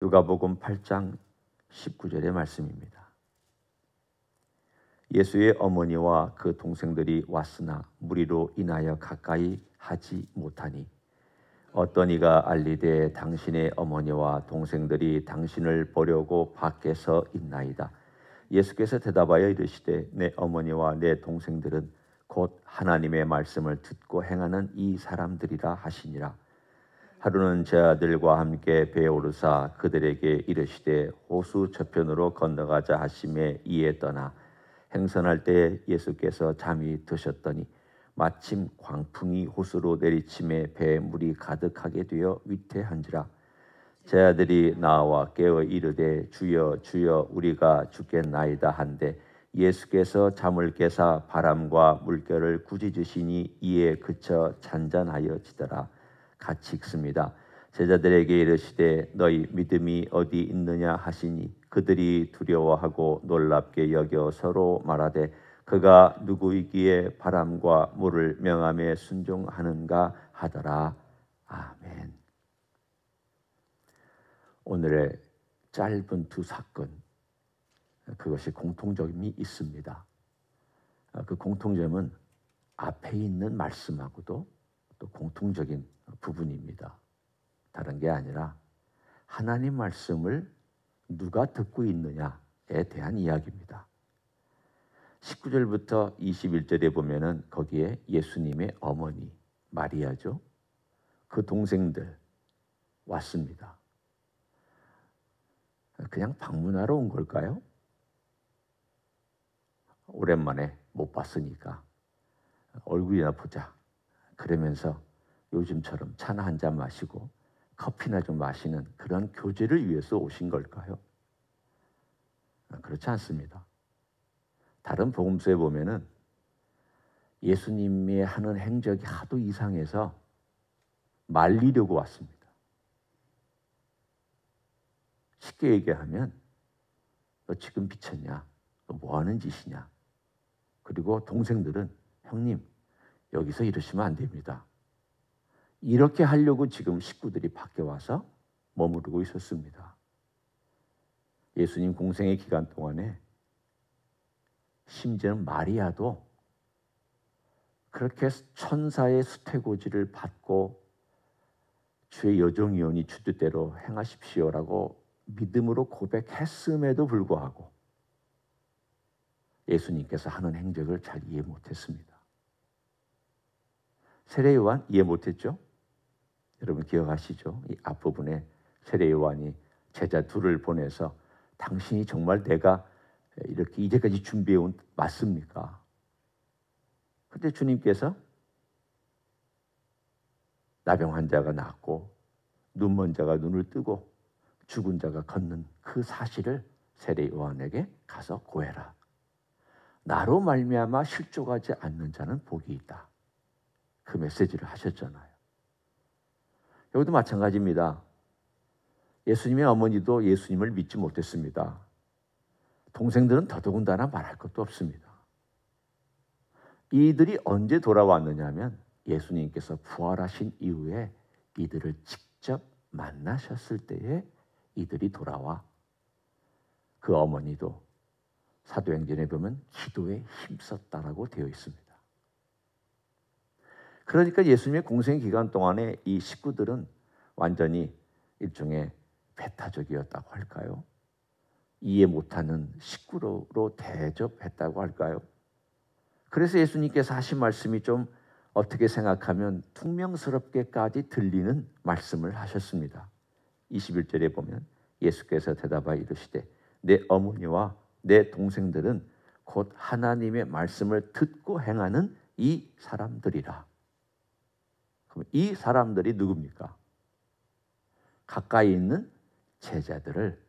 누가복음 8장 19절의 말씀입니다. 예수의 어머니와 그 동생들이 왔으나 무리로 인하여 가까이 하지 못하니 어떤 이가 알리되 당신의 어머니와 동생들이 당신을 보려고 밖에서 있나이다. 예수께서 대답하여 이르시되 내 어머니와 내 동생들은 곧 하나님의 말씀을 듣고 행하는 이 사람들이라 하시니라. 하루는 제 아들과 함께 배에 오르사 그들에게 이르시되 호수 저편으로 건너가자 하심에 이에 떠나 행선할 때 예수께서 잠이 드셨더니 마침 광풍이 호수로 내리침에 배에 물이 가득하게 되어 위태한지라. 제 아들이 나와 깨어 이르되 주여 주여 우리가 죽겠나이다 한데 예수께서 잠을 깨사 바람과 물결을 꾸짖으시니 이에 그쳐 잔잔하여지더라. 같이 읽습니다. 제자들에게 이르시되 너희 믿음이 어디 있느냐 하시니 그들이 두려워하고 놀랍게 여겨 서로 말하되 그가 누구이기에 바람과 물을 명함에 순종하는가 하더라. 아멘. 오늘의 짧은 두 사건, 그것이 공통점이 있습니다. 그 공통점은 앞에 있는 말씀하고도 또 공통적인 부분입니다. 다른 게 아니라 하나님 말씀을 누가 듣고 있느냐에 대한 이야기입니다. 19절부터 21절에 보면은 거기에 예수님의 어머니 마리아죠. 그 동생들 왔습니다. 그냥 방문하러 온 걸까요? 오랜만에 못 봤으니까 얼굴이나 보자. 그러면서 요즘처럼 차나 한 잔 마시고 커피나 좀 마시는 그런 교제를 위해서 오신 걸까요? 그렇지 않습니다. 다른 복음서에 보면은 예수님이 하는 행적이 하도 이상해서 말리려고 왔습니다. 쉽게 얘기하면 너 지금 미쳤냐? 너 뭐 하는 짓이냐? 그리고 동생들은 형님 여기서 이러시면 안 됩니다. 이렇게 하려고 지금 식구들이 밖에 와서 머무르고 있었습니다. 예수님 공생의 기간 동안에 심지어는 마리아도 그렇게 천사의 수태고지를 받고 주의 여종이오니 주 뜻대로 행하십시오라고 믿음으로 고백했음에도 불구하고 예수님께서 하는 행적을 잘 이해 못했습니다. 세례 요한 이해 못했죠? 여러분 기억하시죠? 이 앞부분에 세례 요한이 제자 둘을 보내서 당신이 정말 내가 이렇게 이제까지 준비해온 맞습니까? 그때 주님께서 나병 환자가 낫고 눈먼 자가 눈을 뜨고 죽은 자가 걷는 그 사실을 세례 요한에게 가서 고해라. 나로 말미암아 실족하지 않는 자는 복이 있다. 그 메시지를 하셨잖아요. 여기도 마찬가지입니다. 예수님의 어머니도 예수님을 믿지 못했습니다. 동생들은 더더군다나 말할 것도 없습니다. 이들이 언제 돌아왔느냐 하면 예수님께서 부활하신 이후에 이들을 직접 만나셨을 때에 이들이 돌아와 그 어머니도 사도행전에 보면 기도에 힘썼다라고 되어 있습니다. 그러니까 예수님의 공생 기간 동안에 이 식구들은 완전히 일종의 배타적이었다고 할까요? 이해 못하는 식구로 대접했다고 할까요? 그래서 예수님께서 하신 말씀이 좀 어떻게 생각하면 퉁명스럽게까지 들리는 말씀을 하셨습니다. 21절에 보면 예수께서 대답하여 이르시되 내 어머니와 내 동생들은 곧 하나님의 말씀을 듣고 행하는 이 사람들이라. 그럼 이 사람들이 누굽니까? 가까이 있는 제자들을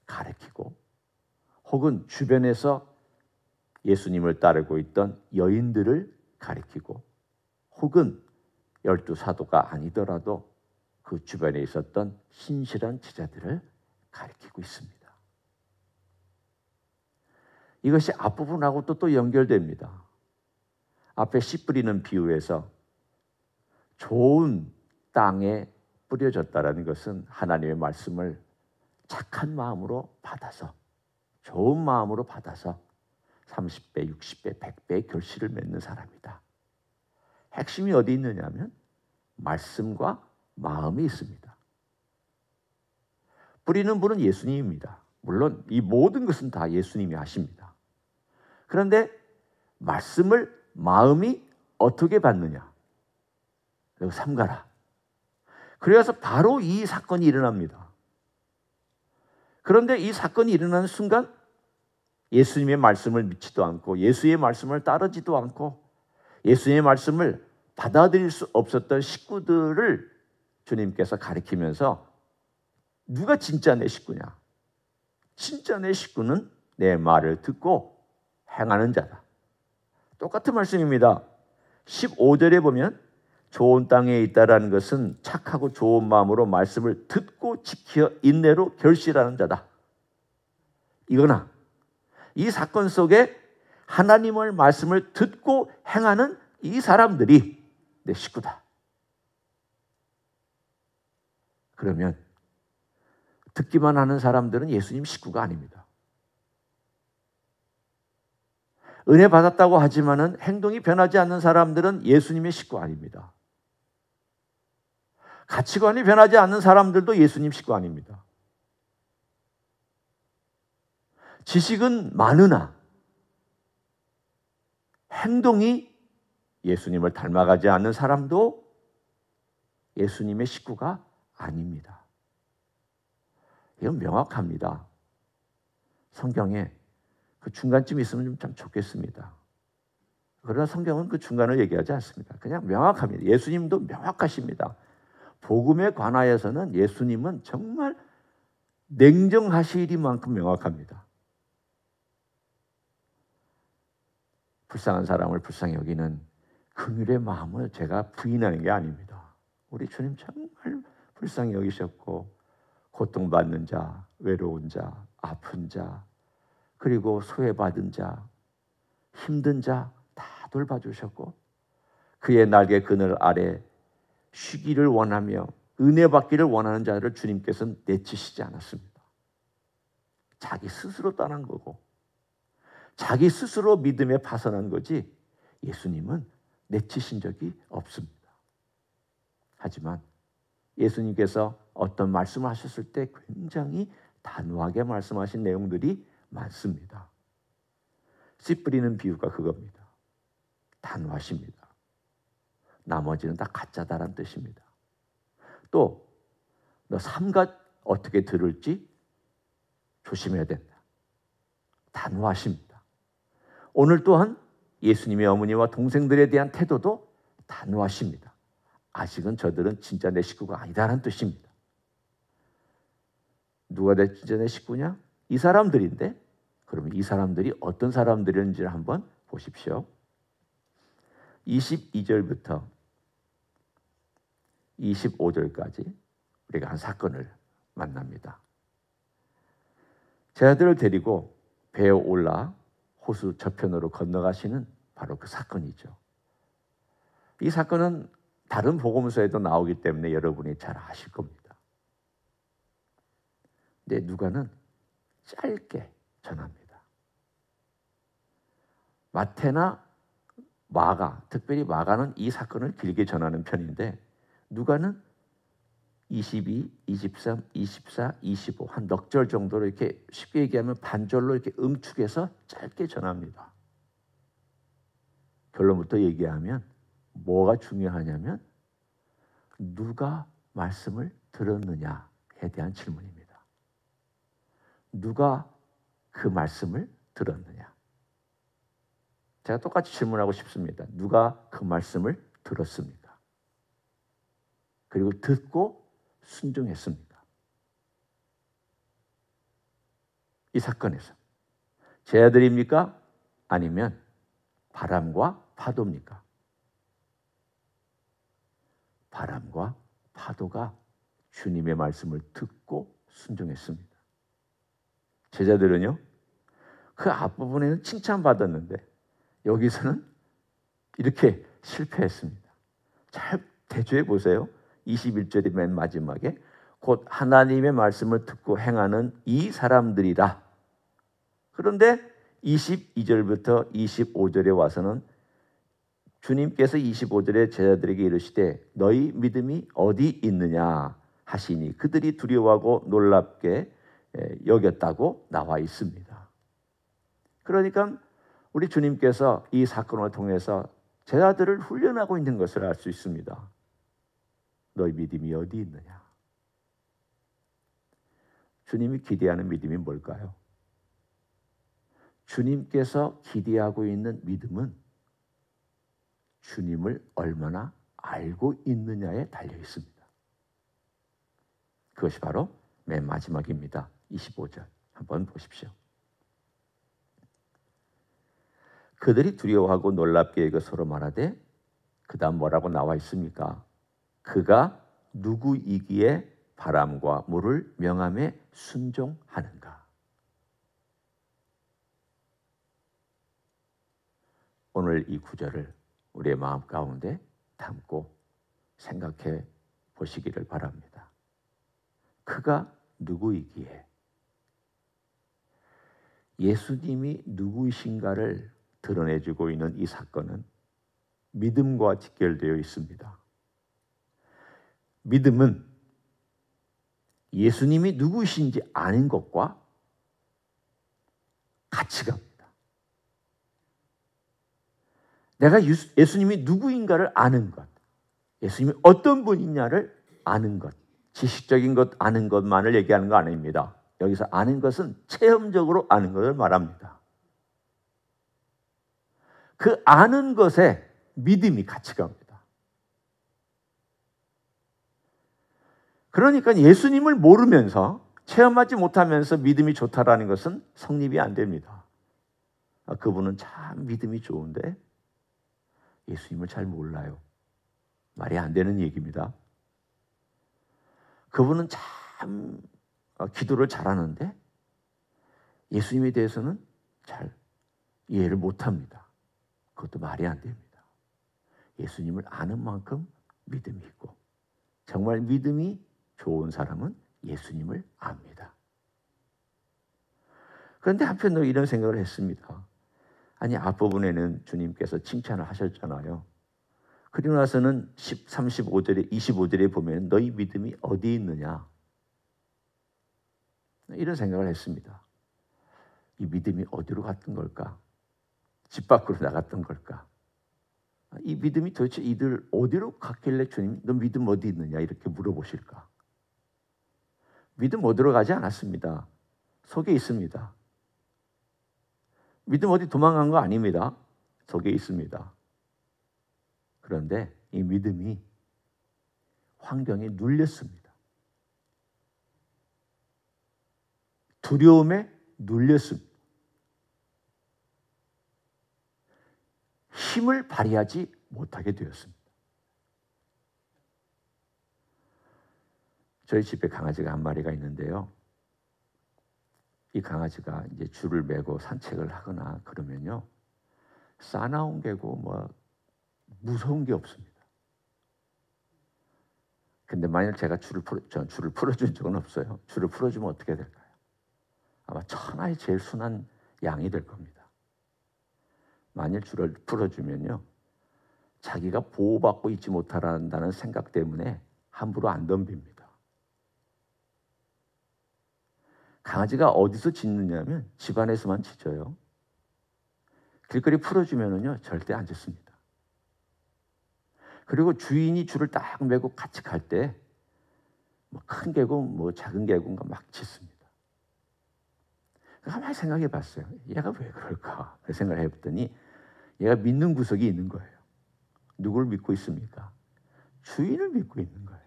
가리키고 혹은 주변에서 예수님을 따르고 있던 여인들을 가리키고 혹은 12 사도가 아니더라도 그 주변에 있었던 신실한 제자들을 가리키고 있습니다. 이것이 앞부분하고 또 연결됩니다. 앞에 씨 뿌리는 비유에서 좋은 땅에 뿌려졌다라는 것은 하나님의 말씀을 착한 마음으로 받아서, 좋은 마음으로 받아서 30배, 60배, 100배의 결실을 맺는 사람이다. 핵심이 어디 있느냐면 말씀과 마음이 있습니다. 뿌리는 분은 예수님입니다. 물론 이 모든 것은 다 예수님이 하십니다. 그런데 말씀을 마음이 어떻게 받느냐? 삼가라. 그래서 바로 이 사건이 일어납니다. 그런데 이 사건이 일어나는 순간 예수님의 말씀을 믿지도 않고 예수의 말씀을 따르지도 않고 예수님의 말씀을 받아들일 수 없었던 식구들을 주님께서 가리키면서 누가 진짜 내 식구냐? 진짜 내 식구는 내 말을 듣고 행하는 자다. 똑같은 말씀입니다. 15절에 보면 좋은 땅에 있다라는 것은 착하고 좋은 마음으로 말씀을 듣고 지켜 인내로 결실하는 자다. 이거나 이 사건 속에 하나님의 말씀을 듣고 행하는 이 사람들이 내 식구다. 그러면 듣기만 하는 사람들은 예수님 식구가 아닙니다. 은혜 받았다고 하지만은 행동이 변하지 않는 사람들은 예수님의 식구 아닙니다. 가치관이 변하지 않는 사람들도 예수님 식구 아닙니다. 지식은 많으나 행동이 예수님을 닮아가지 않는 사람도 예수님의 식구가 아닙니다. 이건 명확합니다. 성경에 그 중간쯤 있으면 좀 좋겠습니다. 그러나 성경은 그 중간을 얘기하지 않습니다. 그냥 명확합니다. 예수님도 명확하십니다. 복음에 관하여서는 예수님은 정말 냉정하시리만큼 명확합니다. 불쌍한 사람을 불쌍히 여기는 긍휼의 마음을 제가 부인하는 게 아닙니다. 우리 주님 정말 불쌍히 여기셨고 고통받는 자, 외로운 자, 아픈 자, 그리고 소외받은 자, 힘든 자 다 돌봐주셨고 그의 날개 그늘 아래 쉬기를 원하며 은혜 받기를 원하는 자를 주님께서는 내치시지 않았습니다. 자기 스스로 떠난 거고 자기 스스로 믿음에 파선한 거지 예수님은 내치신 적이 없습니다. 하지만 예수님께서 어떤 말씀을 하셨을 때 굉장히 단호하게 말씀하신 내용들이 많습니다. 씨 뿌리는 비유가 그겁니다. 단호하십니다. 나머지는 다 가짜다란 뜻입니다. 또 너 삼가 어떻게 들을지 조심해야 된다. 단호하십니다. 오늘 또한 예수님의 어머니와 동생들에 대한 태도도 단호하십니다. 아직은 저들은 진짜 내 식구가 아니다라는 뜻입니다. 누가 진짜 내 식구냐? 이 사람들인데 그러면 이 사람들이 어떤 사람들인지를 한번 보십시오. 22절부터 25절까지 우리가 한 사건을 만납니다. 제 아들을 데리고 배에 올라 호수 저편으로 건너가시는 바로 그 사건이죠. 이 사건은 다른 복음서에도 나오기 때문에 여러분이 잘 아실 겁니다. 근데 누가는 짧게 전합니다. 마태나 마가, 특별히 마가는 이 사건을 길게 전하는 편인데 누가는 22, 23, 24, 25 한 넉 절 정도로 이렇게 쉽게 얘기하면 반절로 이렇게 응축해서 짧게 전합니다. 결론부터 얘기하면 뭐가 중요하냐면 누가 말씀을 들었느냐에 대한 질문입니다. 누가 그 말씀을 들었느냐? 제가 똑같이 질문하고 싶습니다. 누가 그 말씀을 들었습니까? 그리고 듣고 순종했습니까? 이 사건에서 제 아들입니까? 아니면 바람과 파도입니까? 바람과 파도가 주님의 말씀을 듣고 순종했습니다. 제자들은요, 그 앞부분에는 칭찬받았는데 여기서는 이렇게 실패했습니다. 잘 대조해 보세요. 21절의 맨 마지막에 곧 하나님의 말씀을 듣고 행하는 이 사람들이다. 그런데 22절부터 25절에 와서는 주님께서 25절에 제자들에게 이르시되 너희 믿음이 어디 있느냐 하시니 그들이 두려워하고 놀랍게 여겼다고 나와 있습니다. 그러니까 우리 주님께서 이 사건을 통해서 제자들을 훈련하고 있는 것을 알 수 있습니다. 너희 믿음이 어디 있느냐? 주님이 기대하는 믿음이 뭘까요? 주님께서 기대하고 있는 믿음은 주님을 얼마나 알고 있느냐에 달려 있습니다. 그것이 바로 맨 마지막입니다. 25절 한번 보십시오. 그들이 두려워하고 놀랍게 여겨 서로 말하되 그 다음 뭐라고 나와 있습니까? 그가 누구이기에 바람과 물을 명함에 순종하는가? 오늘 이 구절을 우리의 마음 가운데 담고 생각해 보시기를 바랍니다. 그가 누구이기에, 예수님이 누구이신가를 드러내주고 있는 이 사건은 믿음과 직결되어 있습니다. 믿음은 예수님이 누구이신지 아는 것과 같이 갑니다. 내가 예수님이 누구인가를 아는 것, 예수님이 어떤 분이냐를 아는 것, 지식적인 것 아는 것만을 얘기하는 거 아닙니다. 여기서 아는 것은 체험적으로 아는 것을 말합니다. 그 아는 것에 믿음이 같이 갑니다. 그러니까 예수님을 모르면서 체험하지 못하면서 믿음이 좋다라는 것은 성립이 안 됩니다. 그분은 참 믿음이 좋은데 예수님을 잘 몰라요. 말이 안 되는 얘기입니다. 그분은 참 기도를 잘하는데 예수님에 대해서는 잘 이해를 못합니다. 그것도 말이 안 됩니다. 예수님을 아는 만큼 믿음이 있고 정말 믿음이 좋은 사람은 예수님을 압니다. 그런데 한편으로 이런 생각을 했습니다. 아니 앞부분에는 주님께서 칭찬을 하셨잖아요. 그리고 나서는 35절에 25절에 보면 너희 믿음이 어디 있느냐 이런 생각을 했습니다. 이 믿음이 어디로 갔던 걸까? 집 밖으로 나갔던 걸까? 이 믿음이 도대체 이들 어디로 갔길래 주님 너 믿음 어디 있느냐 이렇게 물어보실까? 믿음 어디로 가지 않았습니다. 속에 있습니다. 믿음 어디 도망간 거 아닙니다. 속에 있습니다. 그런데 이 믿음이 환경에 눌렸습니다. 두려움에 눌렸습니다. 힘을 발휘하지 못하게 되었습니다. 저희 집에 강아지가 한 마리가 있는데요. 이 강아지가 이제 줄을 매고 산책을 하거나 그러면요. 싸나운 게고 뭐 무서운 게 없습니다. 근데 만약 제가 줄을 풀어준 적은 없어요. 줄을 풀어주면 어떻게 될까요? 아마 천하의 제일 순한 양이 될 겁니다. 만일 줄을 풀어주면요. 자기가 보호받고 있지 못한다는 생각 때문에 함부로 안 덤빕니다. 강아지가 어디서 짖느냐면 집 안에서만 짖어요. 길거리 풀어주면은요 절대 안 짖습니다. 그리고 주인이 줄을 딱 매고 같이 갈 때 뭐 큰 개고 뭐 작은 개고인가 막 짖습니다. 가만히 생각해 봤어요. 얘가 왜 그럴까? 생각을 해봤더니 얘가 믿는 구석이 있는 거예요. 누구를 믿고 있습니까? 주인을 믿고 있는 거예요.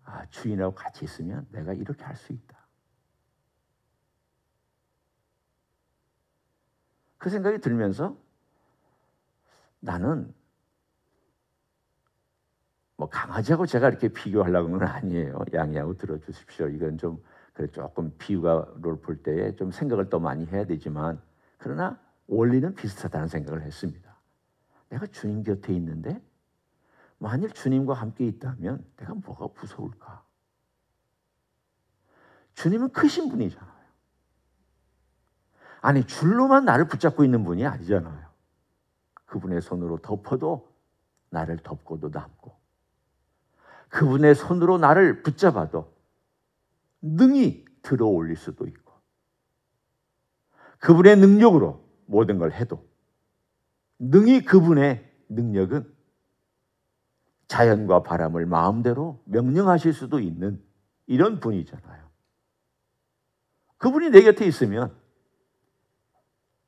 아, 주인하고 같이 있으면 내가 이렇게 할 수 있다. 그 생각이 들면서 나는 뭐 강아지하고 제가 이렇게 비교하려고 하는 건 아니에요. 양해하고 들어주십시오. 이건 좀 그래 조금 비유가를 볼 때에 좀 생각을 더 많이 해야 되지만 그러나 원리는 비슷하다는 생각을 했습니다. 내가 주님 곁에 있는데 만일 주님과 함께 있다면 내가 뭐가 무서울까? 주님은 크신 분이잖아요. 아니, 줄로만 나를 붙잡고 있는 분이 아니잖아요. 그분의 손으로 덮어도 나를 덮고도 남고, 그분의 손으로 나를 붙잡아도 능히 들어 올릴 수도 있고, 그분의 능력으로 모든 걸 해도 능히 그분의 능력은 자연과 바람을 마음대로 명령하실 수도 있는 이런 분이잖아요. 그분이 내 곁에 있으면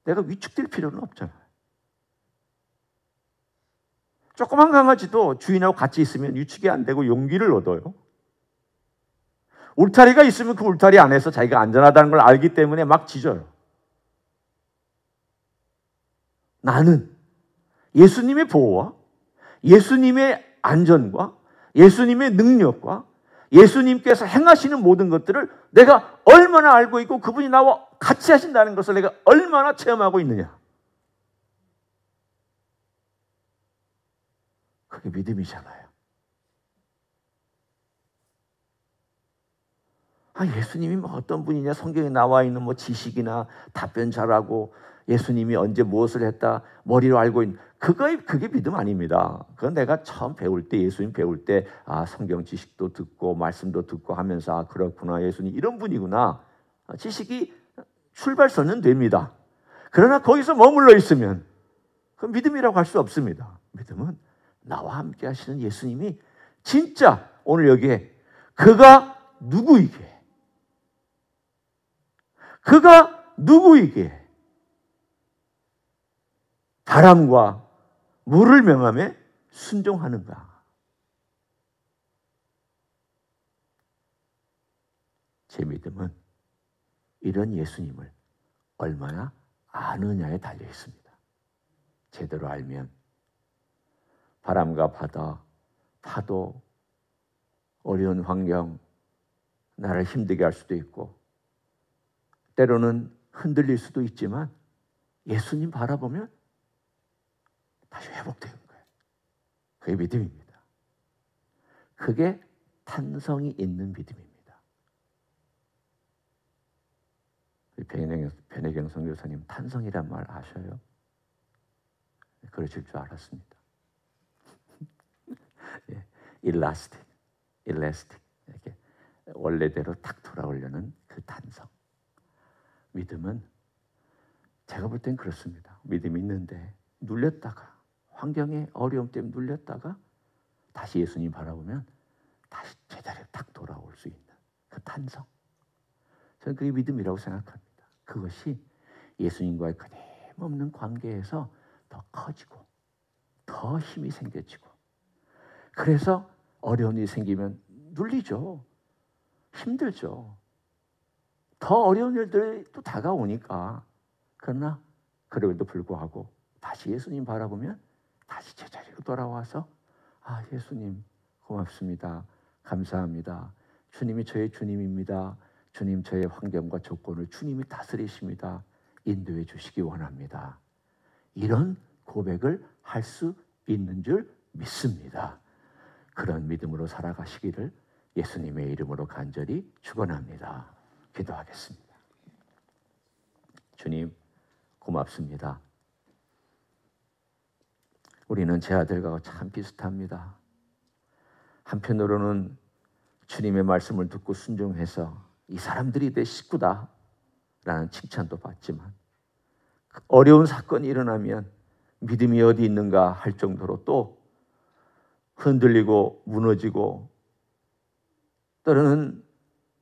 내가 위축될 필요는 없잖아요. 조그만 강아지도 주인하고 같이 있으면 위축이 안 되고 용기를 얻어요. 울타리가 있으면 그 울타리 안에서 자기가 안전하다는 걸 알기 때문에 막 짖어요. 나는 예수님의 보호와 예수님의 안전과 예수님의 능력과 예수님께서 행하시는 모든 것들을 내가 얼마나 알고 있고 그분이 나와 같이 하신다는 것을 내가 얼마나 체험하고 있느냐. 그게 믿음이잖아요. 예수님이 뭐 어떤 분이냐, 성경에 나와 있는 뭐 지식이나 답변 잘하고 예수님이 언제 무엇을 했다 머리로 알고 있는 그게 믿음 아닙니다. 그건 내가 처음 배울 때, 예수님 배울 때 성경 지식도 듣고 말씀도 듣고 하면서 그렇구나, 예수님 이런 분이구나. 지식이 출발선은 됩니다. 그러나 거기서 머물러 있으면 그 믿음이라고 할 수 없습니다. 믿음은 나와 함께 하시는 예수님이 진짜 오늘 여기에 그가 누구이기에 바람과 물을 명함에 순종하는가. 제 믿음은 이런 예수님을 얼마나 아느냐에 달려 있습니다. 제대로 알면 바람과 바다, 파도, 어려운 환경, 나를 힘들게 할 수도 있고 때로는 흔들릴 수도 있지만 예수님 바라보면 다시 회복되는 거예요. 그게 믿음입니다. 그게 탄성이 있는 믿음입니다. 변혜경 선교사님 탄성이란 말 아셔요? 그러실 줄 알았습니다. 일라스틱 이렇게 원래대로 딱 돌아오려는 그 탄성. 믿음은 제가 볼 땐 그렇습니다. 믿음이 있는데 눌렸다가 환경의 어려움 때문에 눌렸다가 다시 예수님 바라보면 다시 제자리에 딱 돌아올 수 있는 그 탄성. 저는 그게 믿음이라고 생각합니다. 그것이 예수님과의 끊임없는 관계에서 더 커지고 더 힘이 생겨지고, 그래서 어려운 일이 생기면 눌리죠. 힘들죠. 더 어려운 일들이 또 다가오니까. 그러나 그럼에도 불구하고 다시 예수님 바라보면 다시 제자리로 돌아와서 예수님 고맙습니다. 감사합니다. 주님이 저의 주님입니다. 주님 저의 환경과 조건을 주님이 다스리십니다. 인도해 주시기 원합니다. 이런 고백을 할 수 있는 줄 믿습니다. 그런 믿음으로 살아가시기를 예수님의 이름으로 간절히 축원합니다. 기도하겠습니다. 주님 고맙습니다. 우리는 제 아들과 참 비슷합니다. 한편으로는 주님의 말씀을 듣고 순종해서 이 사람들이 내 식구다 라는 칭찬도 받지만, 어려운 사건이 일어나면 믿음이 어디 있는가 할 정도로 또 흔들리고 무너지고, 때로는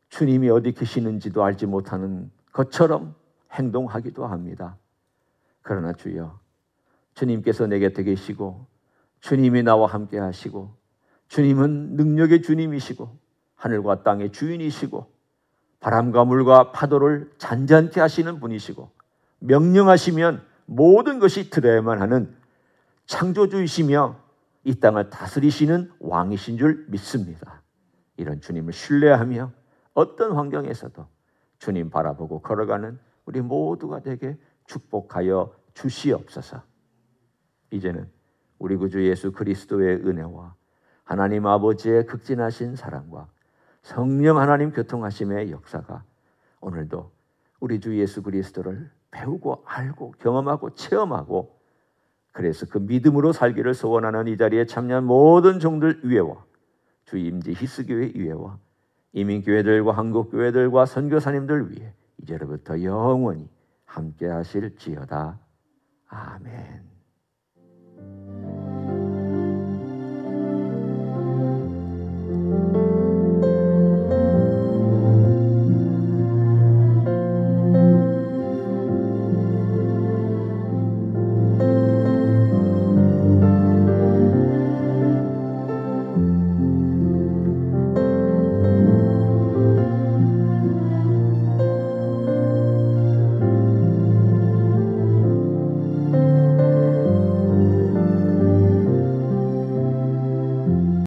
주님이 어디 계시는지도 알지 못하는 것처럼 행동하기도 합니다. 그러나 주여, 주님께서 내 곁에 계시고 주님이 나와 함께 하시고 주님은 능력의 주님이시고 하늘과 땅의 주인이시고 바람과 물과 파도를 잔잔케 하시는 분이시고 명령하시면 모든 것이 들어야만 하는 창조주이시며 이 땅을 다스리시는 왕이신 줄 믿습니다. 이런 주님을 신뢰하며 어떤 환경에서도 주님 바라보고 걸어가는 우리 모두가 되게 축복하여 주시옵소서. 이제는 우리 구주 예수 그리스도의 은혜와 하나님 아버지의 극진하신 사랑과 성령 하나님 교통하심의 역사가 오늘도 우리 주 예수 그리스도를 배우고 알고 경험하고 체험하고 그래서 그 믿음으로 살기를 소원하는 이 자리에 참여한 모든 종들 위에와 주 임지 히스교회 위에와 이민교회들과 한국교회들과 선교사님들 위에 이제로부터 영원히 함께 하실지어다. 아멘.